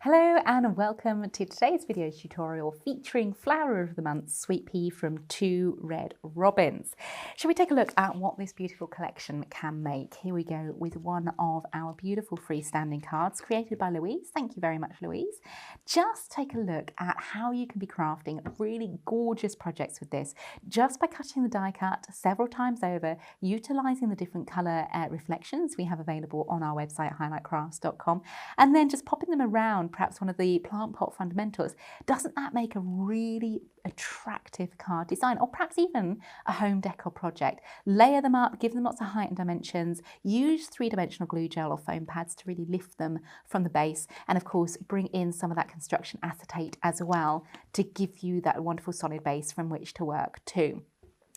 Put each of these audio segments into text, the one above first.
Hello and welcome to today's video tutorial featuring Flower of the Month Sweet Pea from Two Red Robins. Shall we take a look at what this beautiful collection can make? Here we go with one of our beautiful freestanding cards created by Louise. Thank you very much, Louise. Just take a look at how you can be crafting really gorgeous projects with this just by cutting the die cut several times over, utilising the different colour reflections we have available on our website highlightcrafts.com, and then just popping them around perhaps one of the plant pot fundamentals. Doesn't that make a really attractive card design, or perhaps even a home decor project? Layer them up, give them lots of height and dimensions, use three-dimensional glue gel or foam pads to really lift them from the base, and of course bring in some of that construction acetate as well to give you that wonderful solid base from which to work too.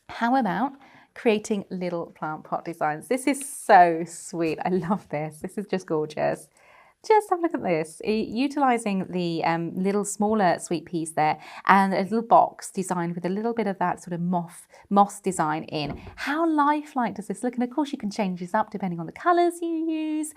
How about creating little plant pot designs? This is so sweet. I love this. This is just gorgeous. Just have a look at this, utilising the little smaller sweet peas there and a little box designed with a little bit of that sort of moss design in. How lifelike does this look? And of course you can change this up depending on the colours you use,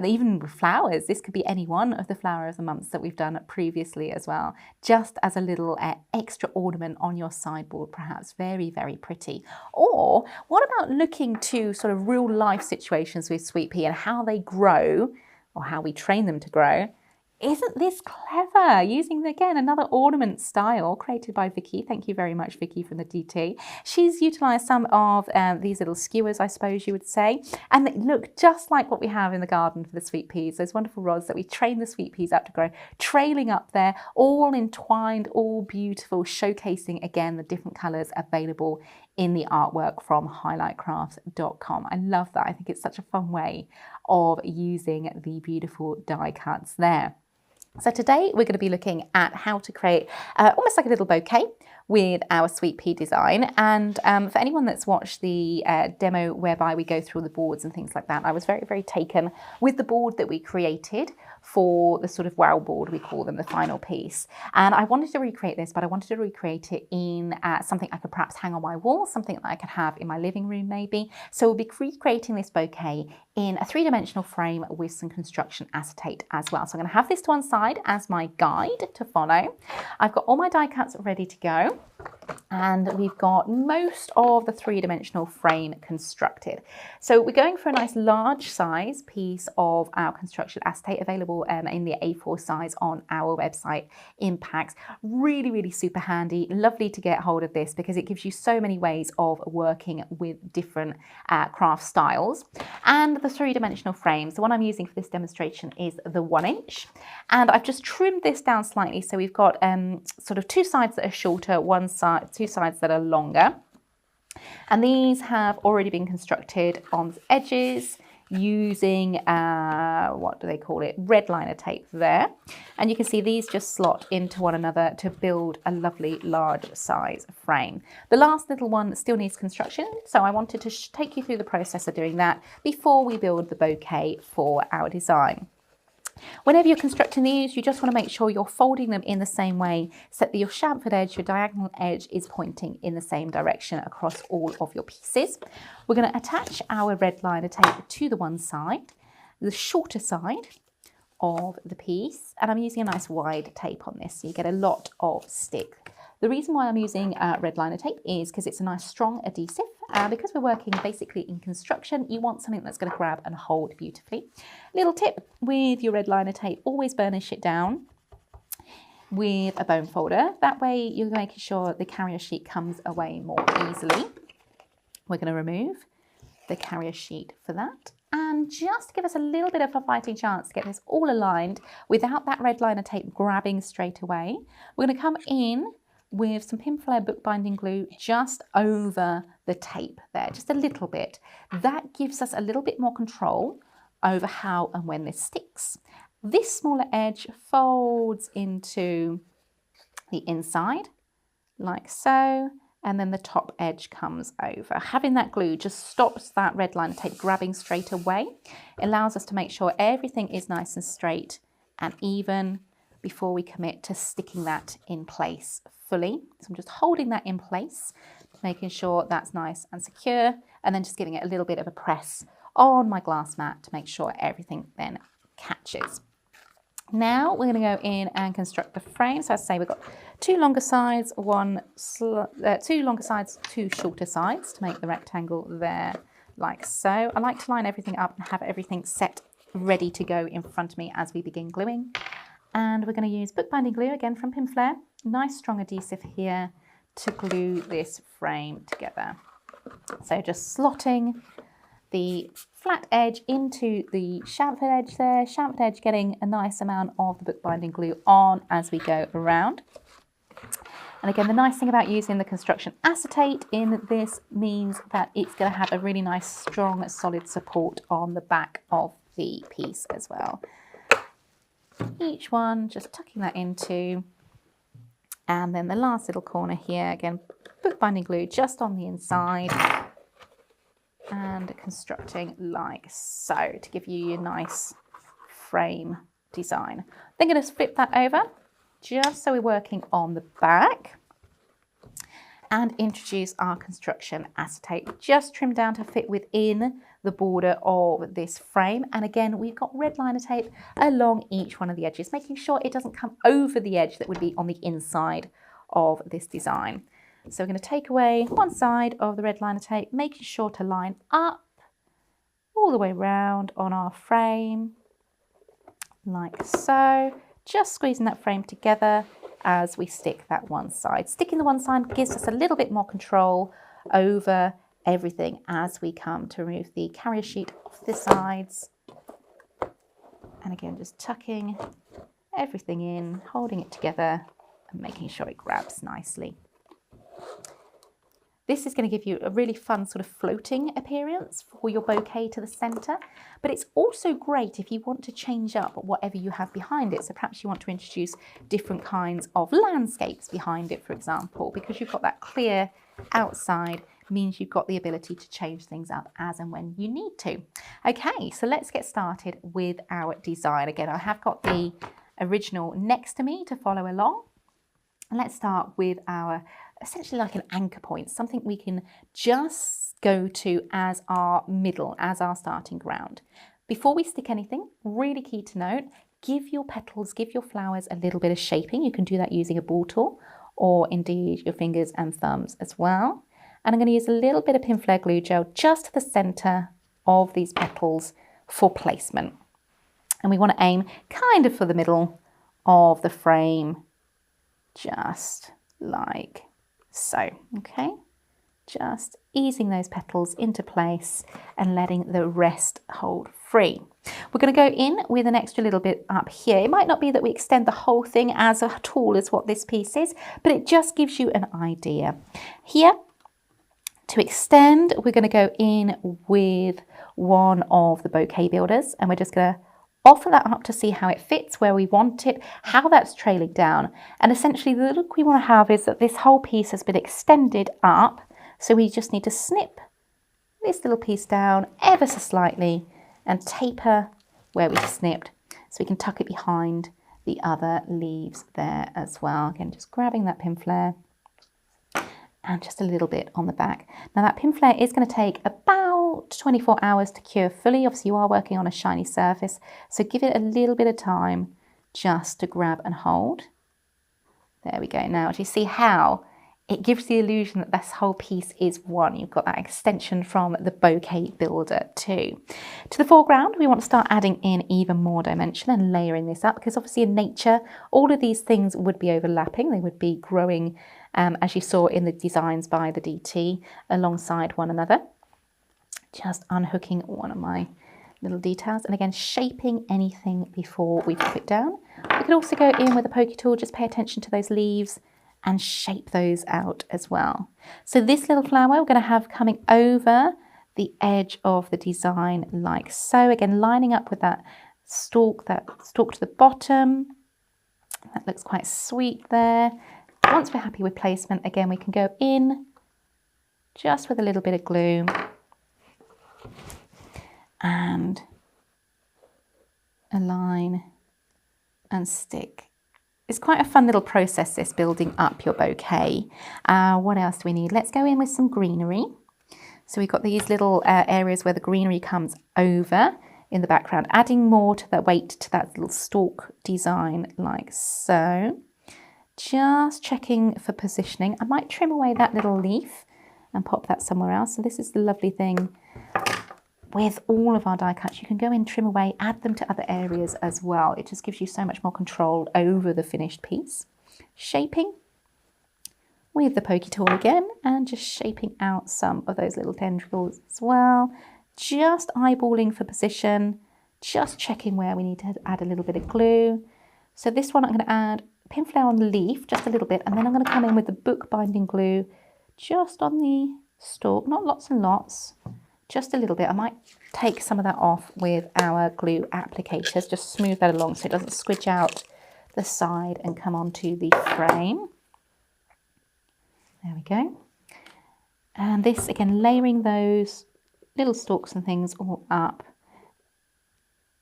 even with flowers. This could be any one of the Flower of the Months that we've done previously as well, just as a little extra ornament on your sideboard, perhaps. Very, very pretty. Or what about looking to sort of real life situations with sweet pea and how they grow, or how we train them to grow? Isn't this clever? Using, again, another ornament style created by Vicky. Thank you very much, Vicky, from the DT. She's utilised some of these little skewers, I suppose you would say, and they look just like what we have in the garden for the sweet peas. Those wonderful rods that we train the sweet peas up to grow, trailing up there, all entwined, all beautiful, showcasing, again, the different colours available in the artwork from highlightcrafts.com. I love that. I think it's such a fun way of using the beautiful die cuts there. So today we're going to be looking at how to create almost like a little bouquet with our sweet pea design. And for anyone that's watched the demo whereby we go through all the boards and things like that, I was very, very taken with the board that we created for the sort of wow board, we call them, the final piece. And I wanted to recreate this, but I wanted to recreate it in something I could perhaps hang on my wall, something that I could have in my living room maybe. So we'll be recreating this bouquet in a three-dimensional frame with some construction acetate as well. So I'm going to have this to one side as my guide to follow. I've got all my die cuts ready to go, and we've got most of the three-dimensional frame constructed. So we're going for a nice large size piece of our construction acetate, available in the A4 size on our website in packs. Really, really super handy. Lovely to get hold of this because it gives you so many ways of working with different craft styles. And the three-dimensional frames, the one I'm using for this demonstration is the 1 inch. And I've just trimmed this down slightly. So we've got sort of two sides that are shorter, two sides that are longer. And these have already been constructed on the edges using, what do they call it? Red liner tape there. And you can see these just slot into one another to build a lovely large size frame. The last little one still needs construction, so I wanted to take you through the process of doing that before we build the bouquet for our design. Whenever you're constructing these, you just want to make sure you're folding them in the same way so that your chamfered edge, your diagonal edge, is pointing in the same direction across all of your pieces. We're going to attach our red liner tape to the one side, the shorter side of the piece, and I'm using a nice wide tape on this so you get a lot of stick. The reason why I'm using red liner tape is because it's a nice strong adhesive. Because we're working basically in construction, you want something that's going to grab and hold beautifully. Little tip with your red liner tape, always burnish it down with a bone folder. That way you're making sure the carrier sheet comes away more easily. We're going to remove the carrier sheet for that. And just to give us a little bit of a fighting chance to get this all aligned without that red liner tape grabbing straight away, we're going to come in with some pinflair bookbinding glue just over the tape there, just a little bit. That gives us a little bit more control over how and when this sticks. This smaller edge folds into the inside, like so, and then the top edge comes over. Having that glue just stops that red liner tape grabbing straight away. It allows us to make sure everything is nice and straight and even before we commit to sticking that in place fully. So I'm just holding that in place, making sure that's nice and secure, and then just giving it a little bit of a press on my glass mat to make sure everything then catches. Now we're going to go in and construct the frame. So as I say, we've got two longer sides, two longer sides, two shorter sides to make the rectangle there, like so. I like to line everything up and have everything set ready to go in front of me as we begin gluing. And we're going to use bookbinding glue again from Pinflair. Nice strong adhesive here to glue this frame together. So just slotting the flat edge into the chamfered edge there, chamfered edge getting a nice amount of the bookbinding glue on as we go around. And again, the nice thing about using the construction acetate in this means that it's going to have a really nice, strong, solid support on the back of the piece as well. Each one just tucking that into, and then the last little corner here, again, bookbinding glue just on the inside, and constructing like so to give you your nice frame design. Then going to flip that over just so we're working on the back and introduce our construction acetate. Just trim down to fit within the border of this frame. And again, we've got red liner tape along each one of the edges, making sure it doesn't come over the edge that would be on the inside of this design. So we're going to take away one side of the red liner tape, making sure to line up all the way around on our frame, like so. Just squeezing that frame together as we stick that one side. Sticking the one side gives us a little bit more control over everything as we come to remove the carrier sheet off the sides. And again, just tucking everything in, holding it together and making sure it grabs nicely. This is going to give you a really fun sort of floating appearance for your bouquet to the centre, but it's also great if you want to change up whatever you have behind it. So perhaps you want to introduce different kinds of landscapes behind it, for example, because you've got that clear outside means you've got the ability to change things up as and when you need to. Okay, so let's get started with our design. Again, I have got the original next to me to follow along. And let's start with our essentially like an anchor point, something we can just go to as our middle, as our starting ground. Before we stick anything, really key to note, give your petals, give your flowers a little bit of shaping. You can do that using a ball tool or indeed your fingers and thumbs as well. And I'm going to use a little bit of Pinflair glue gel just to the centre of these petals for placement. And we want to aim kind of for the middle of the frame, just like so, okay? Just easing those petals into place and letting the rest hold free. We're going to go in with an extra little bit up here. It might not be that we extend the whole thing as tall as what this piece is, but it just gives you an idea. Here, to extend, we're going to go in with one of the bouquet builders, and we're just going to offer that up to see how it fits where we want it, how that's trailing down. And essentially the look we want to have is that this whole piece has been extended up. So we just need to snip this little piece down ever so slightly and taper where we snipped so we can tuck it behind the other leaves there as well. Again, just grabbing that Pinflair and just a little bit on the back. Now that Pinflair is going to take about 24 hours to cure fully. Obviously you are working on a shiny surface, so give it a little bit of time just to grab and hold. There we go. Now do you see how it gives the illusion that this whole piece is one? You've got that extension from the bouquet builder too. To the foreground, we want to start adding in even more dimension and layering this up, because obviously in nature, all of these things would be overlapping. They would be growing, as you saw in the designs by the DT, alongside one another. Just unhooking one of my little details, and again, shaping anything before we pop it down. We could also go in with a pokey tool, just pay attention to those leaves and shape those out as well. So this little flower we're going to have coming over the edge of the design like so. Again, lining up with that stalk to the bottom. That looks quite sweet there. Once we're happy with placement, again, we can go in just with a little bit of glue and align and stick. It's quite a fun little process, this, building up your bouquet. What else do we need? Let's go in with some greenery. So we've got these little areas where the greenery comes over. in the background, adding more to that weight to that little stalk design like so. Just checking for positioning. I might trim away that little leaf and pop that somewhere else. So this is the lovely thing with all of our die cuts. You can go in, trim away, add them to other areas as well. It just gives you so much more control over the finished piece. Shaping with the pokey tool again, and just shaping out some of those little tendrils as well. Just eyeballing for position, just checking where we need to add a little bit of glue. So this one I'm going to add pin flare on the leaf, just a little bit, and then I'm going to come in with the book binding glue just on the stalk, not lots and lots, just a little bit. I might take some of that off with our glue applicators, just smooth that along so it doesn't squidge out the side and come onto the frame. There we go. And this, again, layering those little stalks and things all up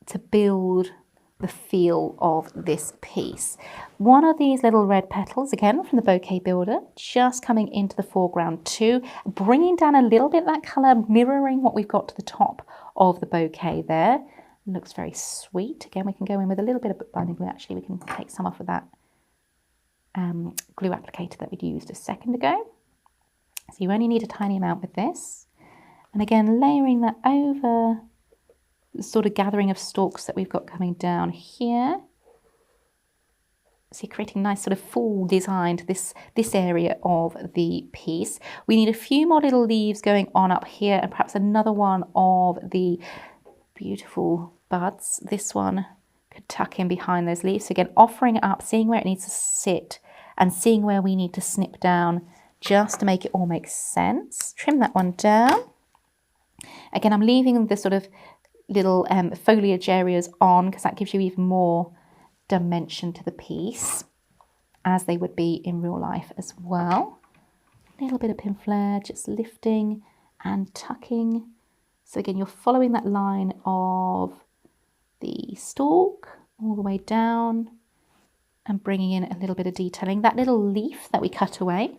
to build the feel of this piece. One of these little red petals, again, from the Bouquet Builder, just coming into the foreground too, bringing down a little bit of that colour, mirroring what we've got to the top of the bouquet there. It looks very sweet. Again, we can go in with a little bit of bookbinding glue. Actually, we can take some off of that glue applicator that we'd used a second ago. So you only need a tiny amount with this. And again, layering that over the sort of gathering of stalks that we've got coming down here. So you're creating a nice sort of full design to this area of the piece. We need a few more little leaves going on up here, and perhaps another one of the beautiful buds. This one could tuck in behind those leaves. So again, offering it up, seeing where it needs to sit, and seeing where we need to snip down just to make it all make sense. Trim that one down. Again, I'm leaving the sort of little foliage areas on because that gives you even more dimension to the piece, as they would be in real life as well. A little bit of pin flare, just lifting and tucking. So again, you're following that line of the stalk all the way down and bringing in a little bit of detailing. That little leaf that we cut away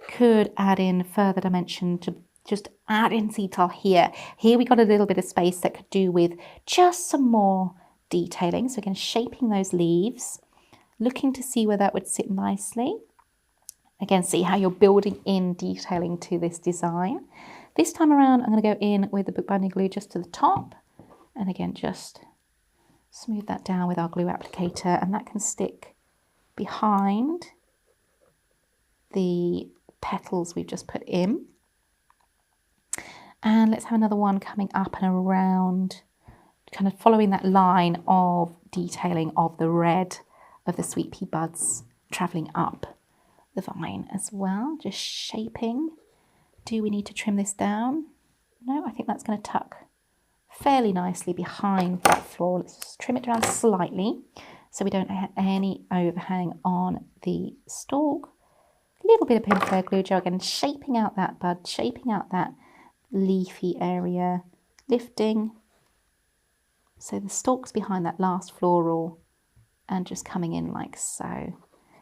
could add in further dimension to just add in detail here. Here we got a little bit of space that could do with just some more detailing. So again, shaping those leaves, looking to see where that would sit nicely. Again, see how you're building in detailing to this design. This time around, I'm going to go in with the bookbinding glue just to the top. And again, just smooth that down with our glue applicator, and that can stick behind the petals we've just put in. And let's have another one coming up and around, kind of following that line of detailing of the red of the sweet pea buds travelling up the vine as well. Just shaping. Do we need to trim this down? No, I think that's going to tuck fairly nicely behind that floor. Let's just trim it down slightly so we don't have any overhang on the stalk. A little bit of pin flare glue gel again, shaping out that bud, shaping out that leafy area, lifting so the stalk's behind that last floral and just coming in like so.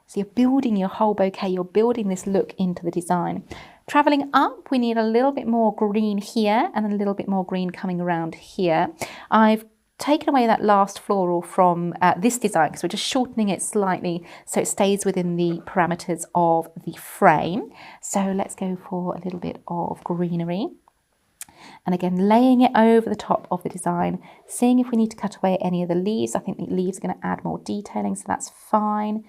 So you're building your whole bouquet, you're building this look into the design. Traveling up, we need a little bit more green here and a little bit more green coming around here. I've taken away that last floral from this design because we're just shortening it slightly so it stays within the parameters of the frame. So let's go for a little bit of greenery. And again, laying it over the top of the design, seeing if we need to cut away any of the leaves. I think the leaves are going to add more detailing, so that's fine.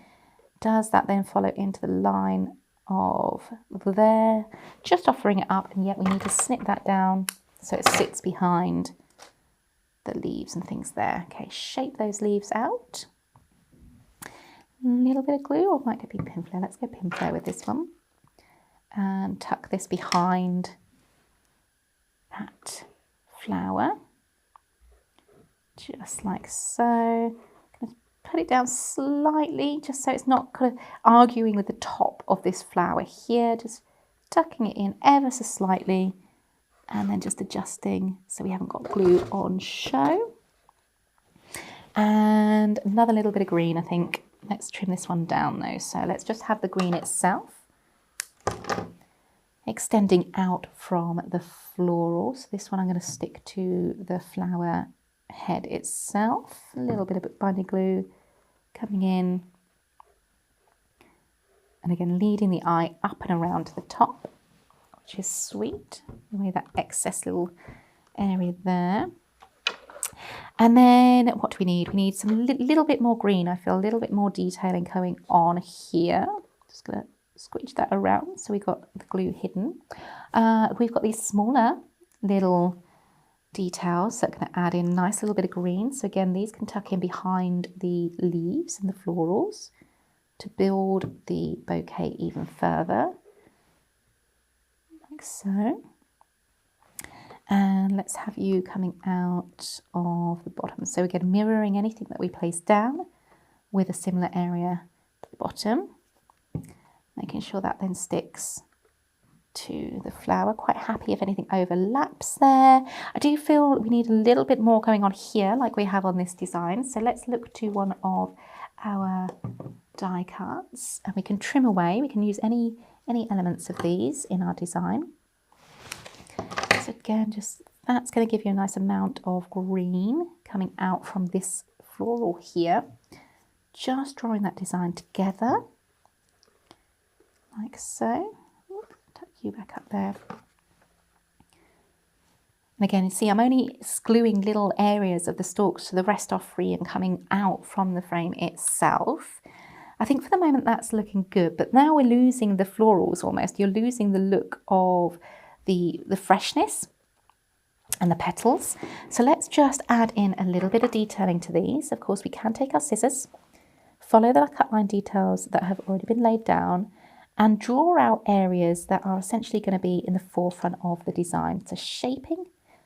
Does that then follow into the line of there? Just offering it up, and yet we need to snip that down so it sits behind the leaves and things there. Okay, shape those leaves out. A little bit of glue, or might it be pin flare? Let's go pin flare with this one. And tuck this behind that flower, just like so. Put it down slightly, just so it's not kind of arguing with the top of this flower here, just tucking it in ever so slightly, and then just adjusting so we haven't got glue on show. And another little bit of green, I think. Let's trim this one down though. So let's just have the green itself, extending out from the floral. So this one I'm going to stick to the flower head itself. A little bit of binding glue coming in. And again, leading the eye up and around to the top, which is sweet. Away that excess little area there. And then what do we need? We need some little bit more green. I feel a little bit more detailing going on here. Just going to squeeze that around so we've got the glue hidden. We've got these smaller little details that are going to add in a nice little bit of green. So again, these can tuck in behind the leaves and the florals to build the bouquet even further, like so. And let's have you coming out of the bottom. So again, mirroring anything that we place down with a similar area at the bottom, making sure that then sticks to the flower. Quite happy if anything overlaps there. I do feel we need a little bit more going on here like we have on this design. So let's look to one of our die cuts and we can trim away. We can use any elements of these in our design. So again, just that's going to give you a nice amount of green coming out from this floral here. Just drawing that design together like so. Tuck you back up there. And again, you see I'm only gluing little areas of the stalks, so the rest are free and coming out from the frame itself. I think for the moment that's looking good, but now we're losing the florals almost. You're losing the look of the freshness and the petals. So let's just add in a little bit of detailing to these. Of course, we can take our scissors, follow the cut line details that have already been laid down, and draw out areas that are essentially going to be in the forefront of the design. So shaping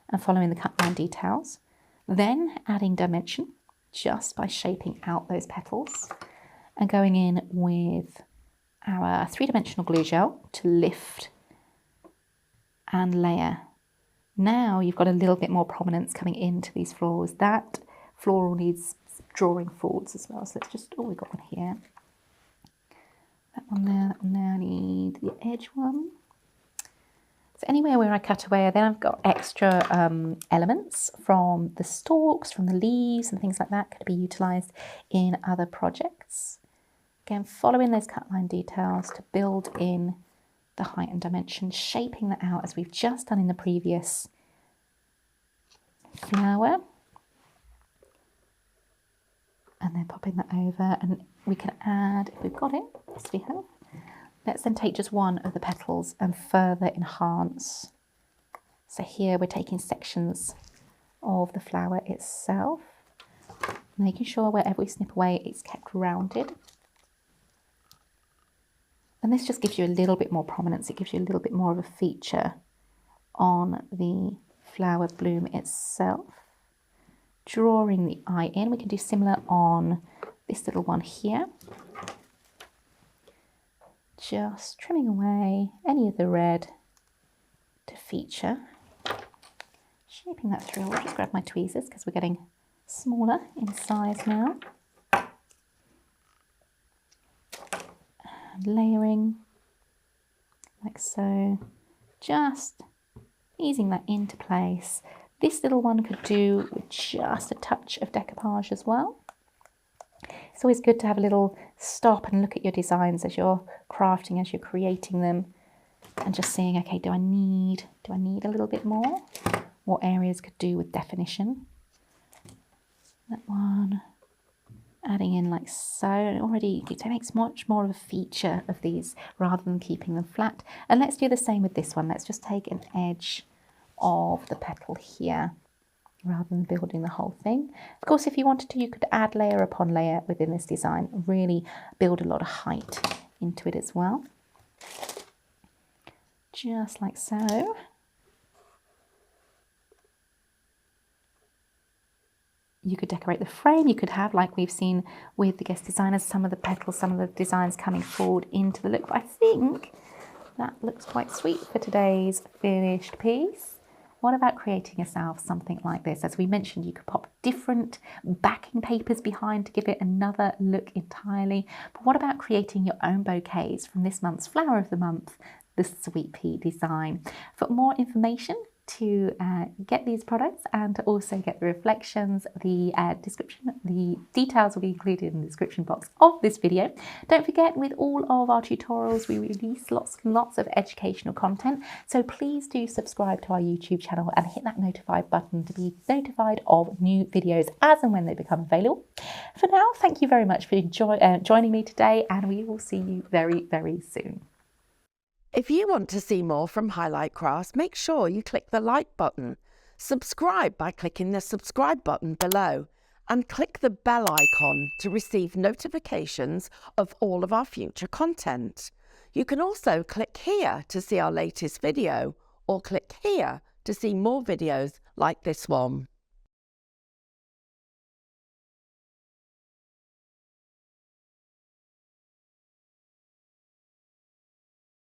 and following the cut line details, then adding dimension just by shaping out those petals and going in with our three-dimensional glue gel to lift and layer. Now you've got a little bit more prominence coming into these florals. That floral needs drawing forwards as well. So let's just, oh, we've got one here. That one there, I need the edge one. So anywhere where I cut away, then I've got extra elements from the stalks, from the leaves and things like that could be utilised in other projects. Again, following those cut line details to build in the height and dimension, shaping that out as we've just done in the previous flower. And then popping that over, and we can add, if we've got it, yes we have. Let's then take just one of the petals and further enhance. So here we're taking sections of the flower itself, making sure wherever we snip away it's kept rounded. And this just gives you a little bit more prominence, it gives you a little bit more of a feature on the flower bloom itself. Drawing the eye in, we can do similar on this little one here. Just trimming away any of the red to feature. Shaping that through, I'll just grab my tweezers because we're getting smaller in size now. And layering like so, just easing that into place. This little one could do with just a touch of decoupage as well. It's always good to have a little stop and look at your designs as you're crafting, as you're creating them, and just seeing, okay, do I need a little bit more? What areas could do with definition? That one, adding in like so, and already it makes much more of a feature of these rather than keeping them flat. And let's do the same with this one. Let's just take an edge of the petal here rather than building the whole thing. Of course, if you wanted to, you could add layer upon layer within this design, really build a lot of height into it as well. Just like so. You could decorate the frame, you could have, like we've seen with the guest designers, some of the petals, some of the designs coming forward into the look. But I think that looks quite sweet for today's finished piece. What about creating yourself something like this? As we mentioned, you could pop different backing papers behind to give it another look entirely. But what about creating your own bouquets from this month's Flower of the Month, the Sweet Pea design? For more information, to get these products and to also get the reflections, the description, the details will be included in the description box of this video. Don't forget, with all of our tutorials, we release lots and lots of educational content. So please do subscribe to our YouTube channel and hit that notify button to be notified of new videos as and when they become available. For now, thank you very much for joining me today, and we will see you very, very soon. If you want to see more from Highlight Crafts, make sure you click the like button, subscribe by clicking the subscribe button below, and click the bell icon to receive notifications of all of our future content. You can also click here to see our latest video, or click here to see more videos like this one.